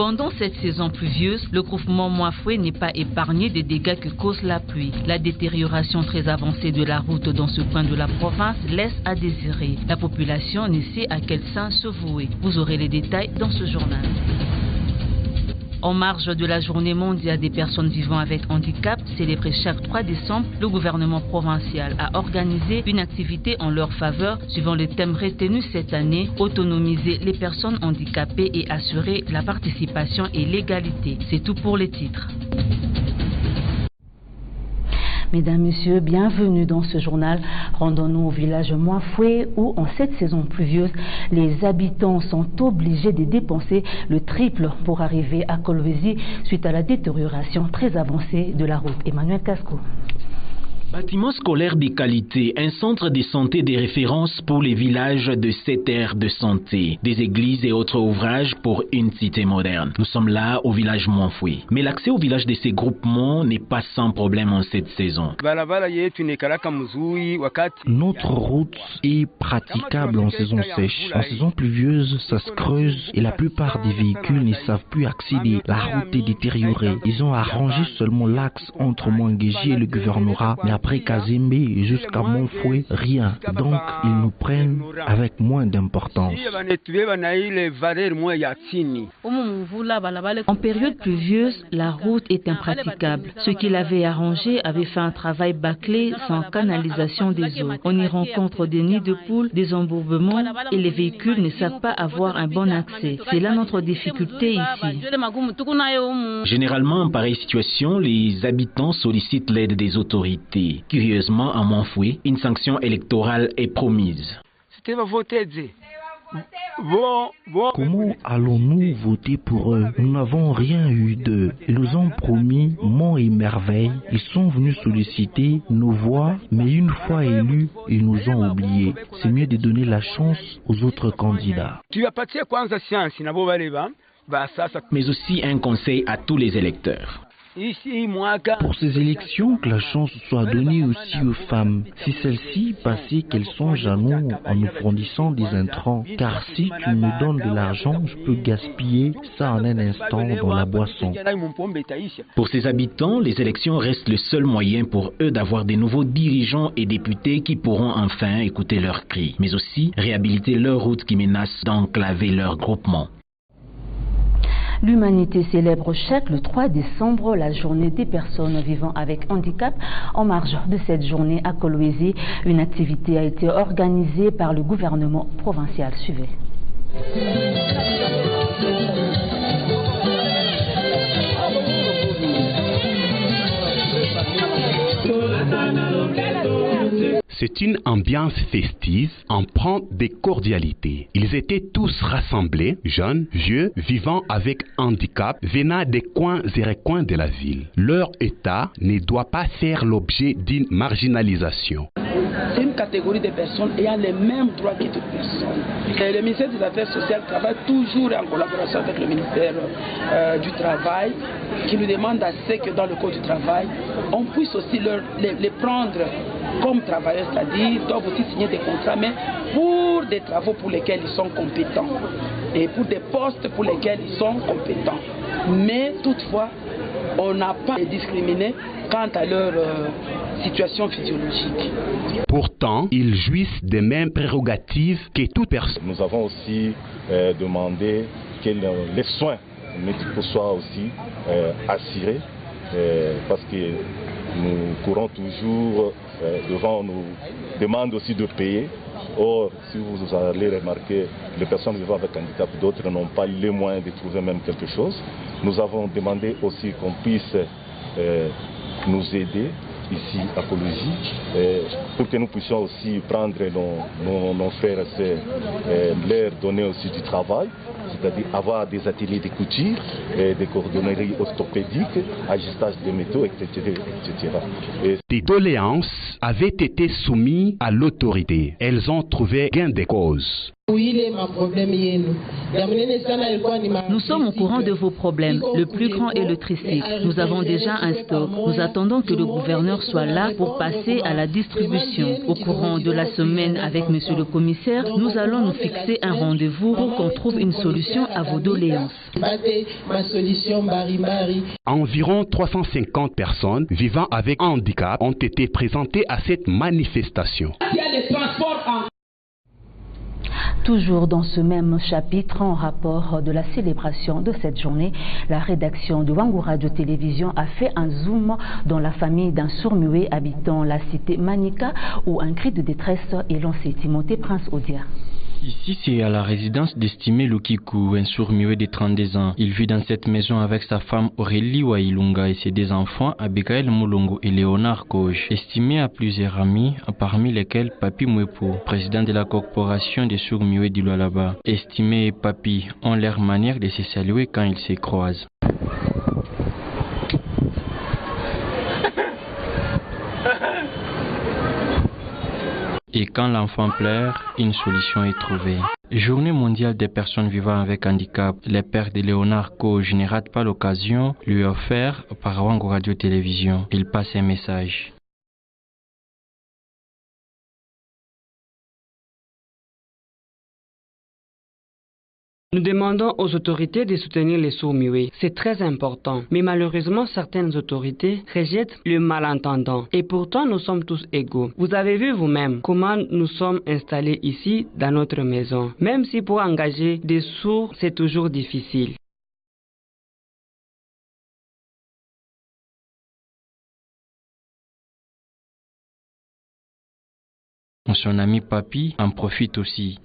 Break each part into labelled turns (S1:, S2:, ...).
S1: Pendant cette saison pluvieuse, le groupement Moafoué n'est pas épargné des dégâts que cause la pluie. La détérioration très avancée de la route dans ce coin de la province laisse à désirer. La population ne sait à quel sein se vouer. Vous aurez les détails dans ce journal. En marge de la journée mondiale des personnes vivant avec handicap, célébrée chaque 3 décembre, le gouvernement provincial a organisé une activité en leur faveur suivant le thème retenu cette année, autonomiser les personnes handicapées et assurer la participation et l'égalité. C'est tout pour les titres.
S2: Mesdames, Messieurs, bienvenue dans ce journal. Rendons-nous au village Moafoué où, en cette saison pluvieuse, les habitants sont obligés de dépenser le triple pour arriver à Kolwezi suite à la détérioration très avancée de la route. Emmanuel Casco.
S3: Bâtiments scolaires de qualité, un centre de santé de référence pour les villages de cette aire de santé, des églises et autres ouvrages pour une cité moderne. Nous sommes là au village Moafoué. Mais l'accès au village de ces groupements n'est pas sans problème en cette saison.
S4: Notre route est praticable en saison sèche. En saison pluvieuse, ça se creuse et la plupart des véhicules ne savent plus accéder. La route est détériorée. Ils ont arrangé seulement l'axe entre Mwangeji et le gouvernorat, mais après Kazembe jusqu'à Moafoué, rien. Donc, ils nous prennent avec moins d'importance.
S1: En période pluvieuse, la route est impraticable. Ceux qui l'avaient arrangé avaient fait un travail bâclé sans canalisation des eaux. On y rencontre des nids de poules, des embourbements et les véhicules ne savent pas avoir un bon accès. C'est là notre difficulté ici.
S3: Généralement, en pareille situation, les habitants sollicitent l'aide des autorités. Curieusement, à Moafoué, une sanction électorale est promise.
S4: Comment allons-nous voter pour eux? Nous n'avons rien eu d'eux. Ils nous ont promis monts et merveilles. Ils sont venus solliciter nos voix, mais une fois élus, ils nous ont oubliés. C'est mieux de donner la chance aux autres candidats.
S3: Mais aussi un conseil à tous les électeurs.
S4: Pour ces élections, que la chance soit donnée aussi aux femmes. Si celles-ci passaient, qu'elles songent à nous en nous fournissant des intrants. Car si tu me donnes de l'argent, je peux gaspiller ça en un instant dans la boisson.
S3: Pour ces habitants, les élections restent le seul moyen pour eux d'avoir des nouveaux dirigeants et députés qui pourront enfin écouter leurs cris, mais aussi réhabiliter leurs routes qui menacent d'enclaver leur groupement.
S2: L'humanité célèbre chaque le 3 décembre la journée des personnes vivant avec handicap. En marge de cette journée à Kolwezi, une activité a été organisée par le gouvernement provincial. Suivez.
S5: C'est une ambiance festive, empreinte de cordialité. Ils étaient tous rassemblés, jeunes, vieux, vivant avec handicap, venant des coins et recoins de la ville. Leur état ne doit pas faire l'objet d'une marginalisation.
S6: C'est une catégorie de personnes ayant les mêmes droits que toute personne. Et le ministère des Affaires sociales travaille toujours en collaboration avec le ministère du Travail, qui nous demande à ce que dans le code du travail, on puisse aussi les prendre comme travailleurs, c'est-à-dire ils doivent aussi signer des contrats, mais pour des travaux pour lesquels ils sont compétents et pour des postes pour lesquels ils sont compétents. Mais toutefois, on n'a pas discriminé quant à leur situation physiologique.
S5: Pourtant, ils jouissent des mêmes prérogatives que toute personne.
S7: Nous avons aussi demandé que les soins médicaux soient aussi assurés parce que nous courons toujours devant, on nous demande aussi de payer. Or, si vous allez remarquer, les personnes vivant avec handicap, d'autres n'ont pas les moyens de trouver même quelque chose. Nous avons demandé aussi qu'on puisse nous aider ici à Kolwezi pour que nous puissions aussi prendre nos frères et sœurs, leur donner aussi du travail, c'est-à-dire avoir des ateliers de couture, des cordonneries orthopédiques, ajustage des métaux, etc.
S5: Des doléances avaient été soumises à l'autorité. Elles ont trouvé gain de cause.
S1: Nous sommes au courant de vos problèmes. Le plus grand est le tricycle. Nous avons déjà un stock. Nous attendons que le gouverneur soit là pour passer à la distribution. Au courant de la semaine avec monsieur le commissaire, nous allons nous fixer un rendez-vous pour qu'on trouve une solution à vos doléances.
S5: Environ 350 personnes vivant avec handicap ont été présentées à cette manifestation.
S2: Toujours dans ce même chapitre, en rapport de la célébration de cette journée, la rédaction de Wangu Radio Télévision a fait un zoom dans la famille d'un sourd-muet habitant la cité Manika où un cri de détresse est lancé. Timothée Prince Odia.
S8: Ici, c'est à la résidence d'Estimé Lukiku, un sourd-muet de 32 ans. Il vit dans cette maison avec sa femme Aurélie Wailunga et ses deux enfants, Abigail Moulongo et Léonard Koge. Estimé a plusieurs amis, parmi lesquels Papi Mwepo, président de la corporation des sourds-muets du Lualaba. Estimé et Papi ont leur manière de se saluer quand ils se croisent. Et quand l'enfant pleure, une solution est trouvée. Journée mondiale des personnes vivant avec handicap, les pères de Léonard Koge ne ratent pas l'occasion lui offerte par Wangu Radio Télévision. Il passe un message.
S9: Nous demandons aux autorités de soutenir les sourds-muets. C'est très important. Mais malheureusement, certaines autorités rejettent le malentendant. Et pourtant, nous sommes tous égaux. Vous avez vu vous-même comment nous sommes installés ici dans notre maison. Même si pour engager des sourds, c'est toujours difficile.
S8: Son ami Papi en profite aussi.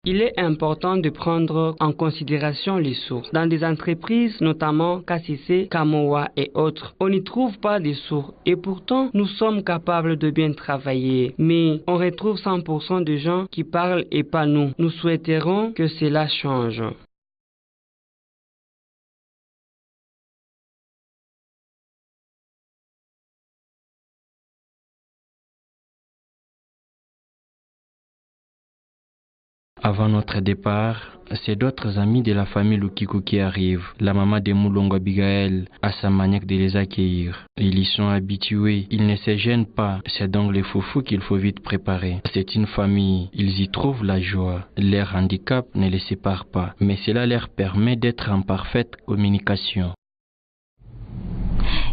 S9: Il est important de prendre en considération les sourds. Dans des entreprises, notamment Kassise, Kamoa et autres, on n'y trouve pas de sourds. Et pourtant, nous sommes capables de bien travailler. Mais on retrouve 100% de gens qui parlent et pas nous. Nous souhaiterons que cela change.
S8: Avant notre départ, c'est d'autres amis de la famille Lukiku qui arrivent. La maman de Moulongo Abigail a sa manière de les accueillir. Ils y sont habitués, ils ne se gênent pas. C'est donc les foufous qu'il faut vite préparer. C'est une famille, ils y trouvent la joie. Leur handicap ne les sépare pas, mais cela leur permet d'être en parfaite communication.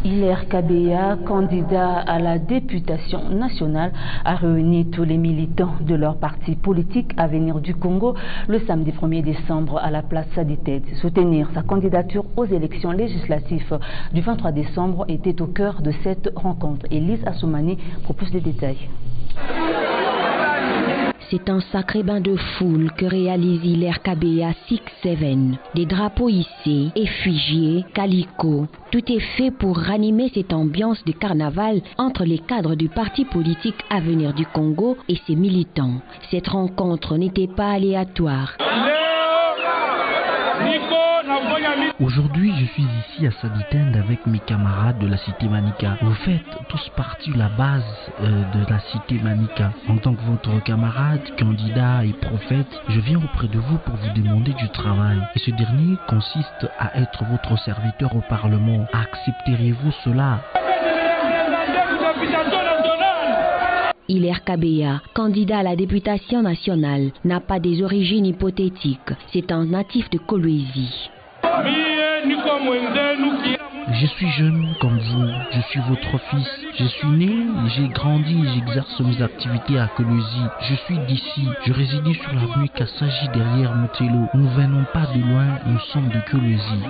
S2: Hilaire Kabeya, candidat à la députation nationale, a réuni tous les militants de leur parti politique Avenir du Congo le samedi 1er décembre à la place Saditède. Soutenir sa candidature aux élections législatives du 23 décembre était au cœur de cette rencontre. Elise Assoumani propose des détails.
S10: C'est un sacré bain de foule que réalise Hilaire Kabeya 6-7. Des drapeaux hissés, effigiés, calicots. Tout est fait pour ranimer cette ambiance de carnaval entre les cadres du parti politique Avenir du Congo et ses militants. Cette rencontre n'était pas aléatoire.
S4: Aujourd'hui, je suis ici à Saditède avec mes camarades de la cité Manika. Vous faites tous partie de la base de la cité Manika. En tant que votre camarade, candidat et prophète, je viens auprès de vous pour vous demander du travail. Et ce dernier consiste à être votre serviteur au Parlement. Accepterez-vous cela?
S10: Hilaire Kabeya, candidat à la députation nationale, n'a pas des origines hypothétiques. C'est un natif de Kolwezi.
S4: Je suis jeune comme vous, je suis votre fils. Je suis né, j'ai grandi et j'exerce mes activités à Kolwezi. Je suis d'ici, je résidais sur l'avenue Kassaji derrière Motelo. Nous ne venons pas de loin, nous sommes de Kolwezi.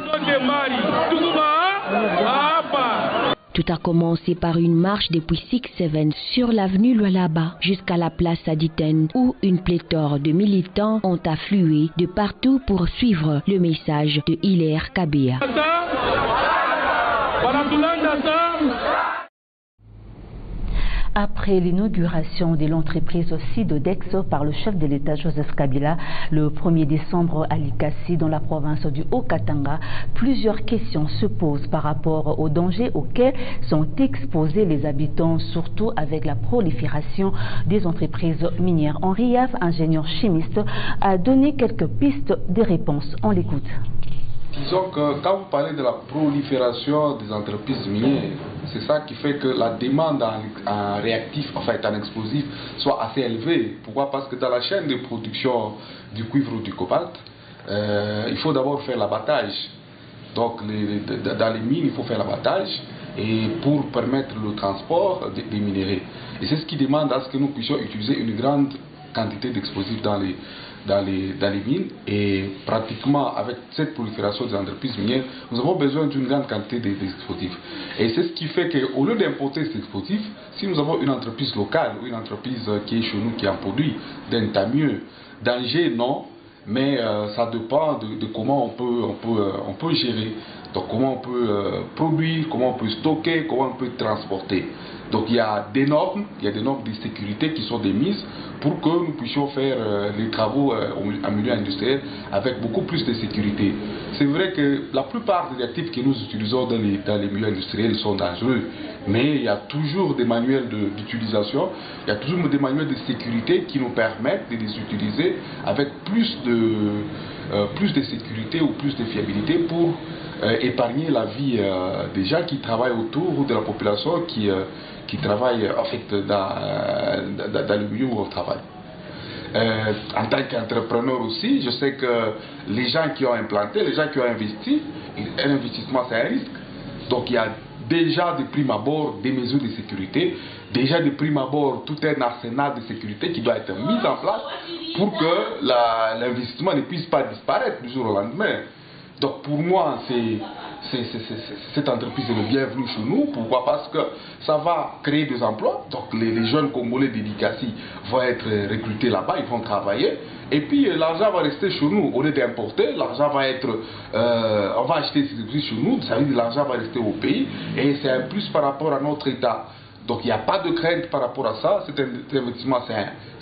S10: Tout a commencé par une marche depuis 6-7 sur l'avenue Lualaba jusqu'à la place Saditède où une pléthore de militants ont afflué de partout pour suivre le message de Hilaire Kabeya.
S2: Après l'inauguration de l'entreprise Sidodex par le chef de l'État Joseph Kabila le 1er décembre à Likasi dans la province du Haut-Katanga, plusieurs questions se posent par rapport aux dangers auxquels sont exposés les habitants, surtout avec la prolifération des entreprises minières. Henri Yav, ingénieur chimiste, a donné quelques pistes de réponse. On l'écoute.
S11: Disons que quand vous parlez de la prolifération des entreprises minières, c'est ça qui fait que la demande en réactif, en fait en explosif, soit assez élevée. Pourquoi? Parce que dans la chaîne de production du cuivre ou du cobalt, il faut d'abord faire l'abattage. Donc dans les mines, il faut faire l'abattage et pour permettre le transport des minéraux. Et c'est ce qui demande à ce que nous puissions utiliser une grande quantité d'explosifs dans les mines, et pratiquement avec cette prolifération des entreprises minières, nous avons besoin d'une grande quantité d'explosifs. Et c'est ce qui fait qu'au lieu d'importer ces explosifs, si nous avons une entreprise locale ou une entreprise qui est chez nous qui en produit, tant mieux. Danger, non, mais ça dépend de comment on peut gérer. Donc comment on peut produire, comment on peut stocker, comment on peut transporter. Donc il y a des normes de sécurité qui sont démises pour que nous puissions faire les travaux en milieu industriel avec beaucoup plus de sécurité. C'est vrai que la plupart des réactifs que nous utilisons dans les milieux industriels sont dangereux, mais il y a toujours des manuels d'utilisation, il y a toujours des manuels de sécurité qui nous permettent de les utiliser avec plus de sécurité ou plus de fiabilité pour épargner la vie des gens qui travaillent autour de la population qui travaillent en fait dans le milieu où on travaille. En tant qu'entrepreneur aussi, je sais que les gens qui ont implanté, les gens qui ont investi, un investissement c'est un risque. Donc il y a déjà de prime abord des mesures de sécurité, déjà de prime abord tout un arsenal de sécurité qui doit être mis en place pour que l'investissement ne puisse pas disparaître du jour au lendemain. Donc pour moi, cette entreprise est le bienvenu chez nous. Pourquoi? Parce que ça va créer des emplois. Donc les jeunes Congolais de Likasi vont être recrutés là-bas, ils vont travailler. Et puis l'argent va rester chez nous. Au lieu d'importer, l'argent va être... on va acheter ces produits chez nous, ça veut dire que l'argent va rester au pays. Et c'est un plus par rapport à notre État. Donc il n'y a pas de crainte par rapport à ça. Cet investissement,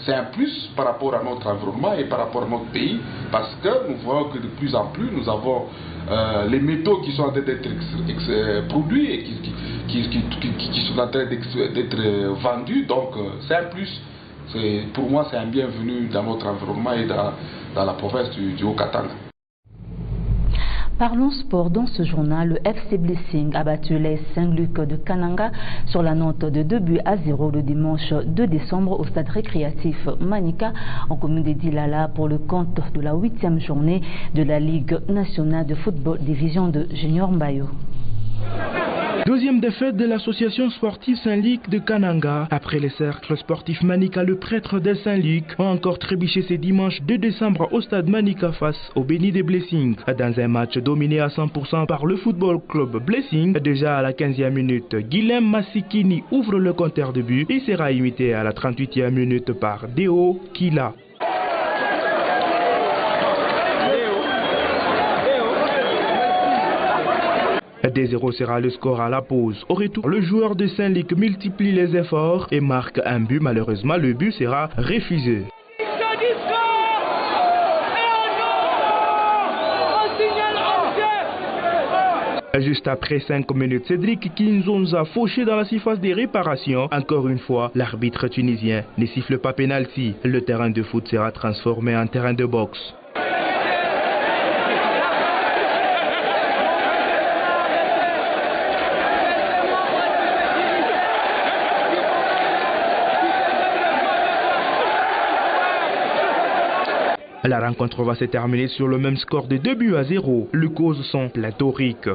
S11: c'est un plus par rapport à notre environnement et par rapport à notre pays. Parce que nous voyons que de plus en plus, nous avons les métaux qui sont en train d'être produits et qui sont en train d'être vendus. Donc c'est un plus. Pour moi, c'est un bienvenu dans notre environnement et dans la province du Haut-Katanga.
S2: Parlons sport. Dans ce journal, le FC Blessing a battu les Saint-Luc de Kananga sur la note de 2-0 le dimanche 2 décembre au stade récréatif Manika en commune de Dilala pour le compte de la 8e journée de la Ligue nationale de football division de Junior Mbayo.
S12: Deuxième défaite de l'association sportive Saint-Luc de Kananga. Après les cercles sportifs Manika, le prêtre de Saint-Luc a encore trébuché ce dimanche 2 décembre au stade Manika face au Béni des Blessing. Dans un match dominé à 100% par le football club Blessing, déjà à la 15e minute, Guilhem Massikini ouvre le compteur de but et sera imité à la 38e minute par Deo Kila. 2-0 sera le score à la pause. Au retour, le joueur de Saint-Luc multiplie les efforts et marque un but. Malheureusement, le but sera refusé. Juste après 5 minutes, Cédric Kinzonza fauché dans la surface des réparations. Encore une fois, l'arbitre tunisien ne siffle pas pénalty. Le terrain de foot sera transformé en terrain de boxe. La rencontre va se terminer sur le même score de 2-0. Les causes sont pléthoriques.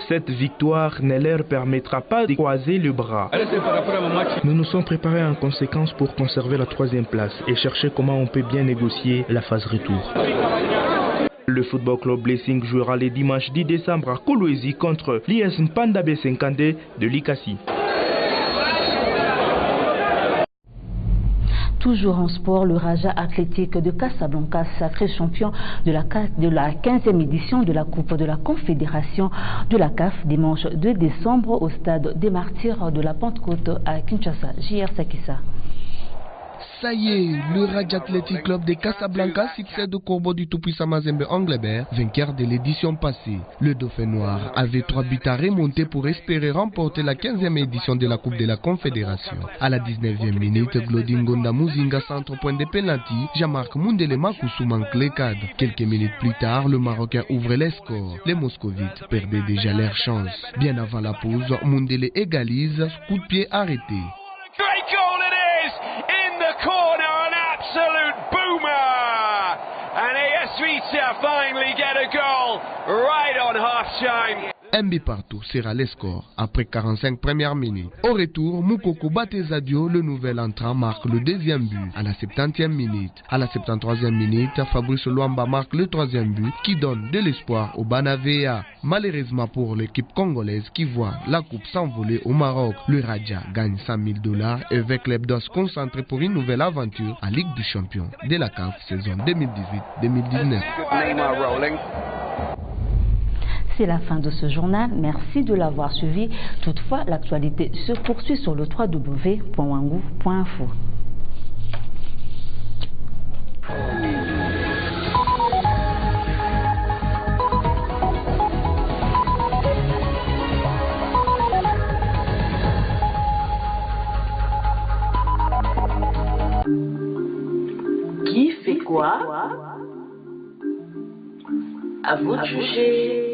S12: Cette victoire ne leur permettra pas de croiser le bras. Nous nous sommes préparés en conséquence pour conserver la 3e place et chercher comment on peut bien négocier la phase retour. Le Football Club Blessing jouera le dimanche 10 décembre à Kolwezi contre l'IS Mpanda B50 de Likasi.
S2: Toujours en sport, le Raja Athlétique de Casablanca, sacré champion de la 15e édition de la Coupe de la Confédération de la CAF, dimanche 2 décembre au stade des Martyrs de la Pentecôte à Kinshasa. J.R. Sakissa.
S13: Ça y est, le Raja Athletic Club de Casablanca succède au Corbeau du tout-puissant Mazembe Anglebert, vainqueur de l'édition passée. Le Dauphin Noir avait 3 buts à remonter pour espérer remporter la 15e édition de la Coupe de la Confédération. À la 19e minute, Glodingonda Muzinga centre point de penalty, Jean-Marc Mundele Makousou manque les cadres. Quelques minutes plus tard, le Marocain ouvrait les scores. Les Moscovites perdaient déjà leur chance. Bien avant la pause, Mundele égalise, coup de pied arrêté.
S14: Corner, an absolute boomer, and AS finally get a goal right on half time.
S13: Un but partout sera le score après 45 premières minutes. Au retour, Moukoko Batezadio, le nouvel entrant, marque le deuxième but à la 70e minute. À la 73e minute, Fabrice Luamba marque le troisième but qui donne de l'espoir au Banavea. Malheureusement pour l'équipe congolaise qui voit la coupe s'envoler au Maroc, le Raja gagne $100 000 et avec l'Ebdos concentré pour une nouvelle aventure à Ligue des Champions de la CAF saison 2018-2019.
S2: C'est la fin de ce journal. Merci de l'avoir suivi. Toutefois, l'actualité se poursuit sur le www.wangou.info.
S15: Qui fait quoi? À vous de juger.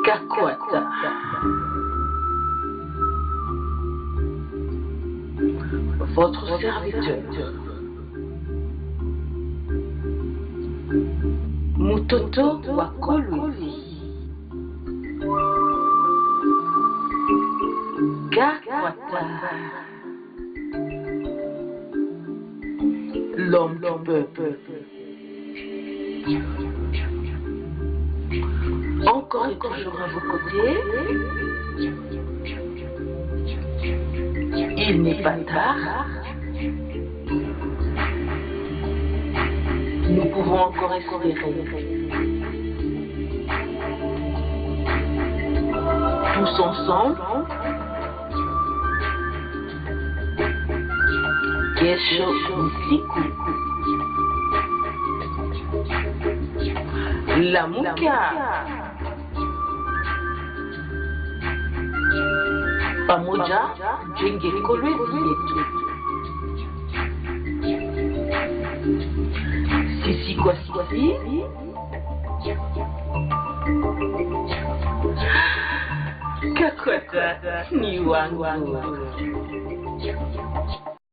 S15: Kakwata. Votre serviteur. Mutoto Wakoluzi. Kakwata. L'homme du peuple. Encore et toujours à vos côtés. Il n'est pas tard. Nous pouvons encore espérer. Tous ensemble. Kesho Usiku. La Muka. Pamoja jenge kolwezi yetu. Sisi kwa sisi. Kakwata ni wangu.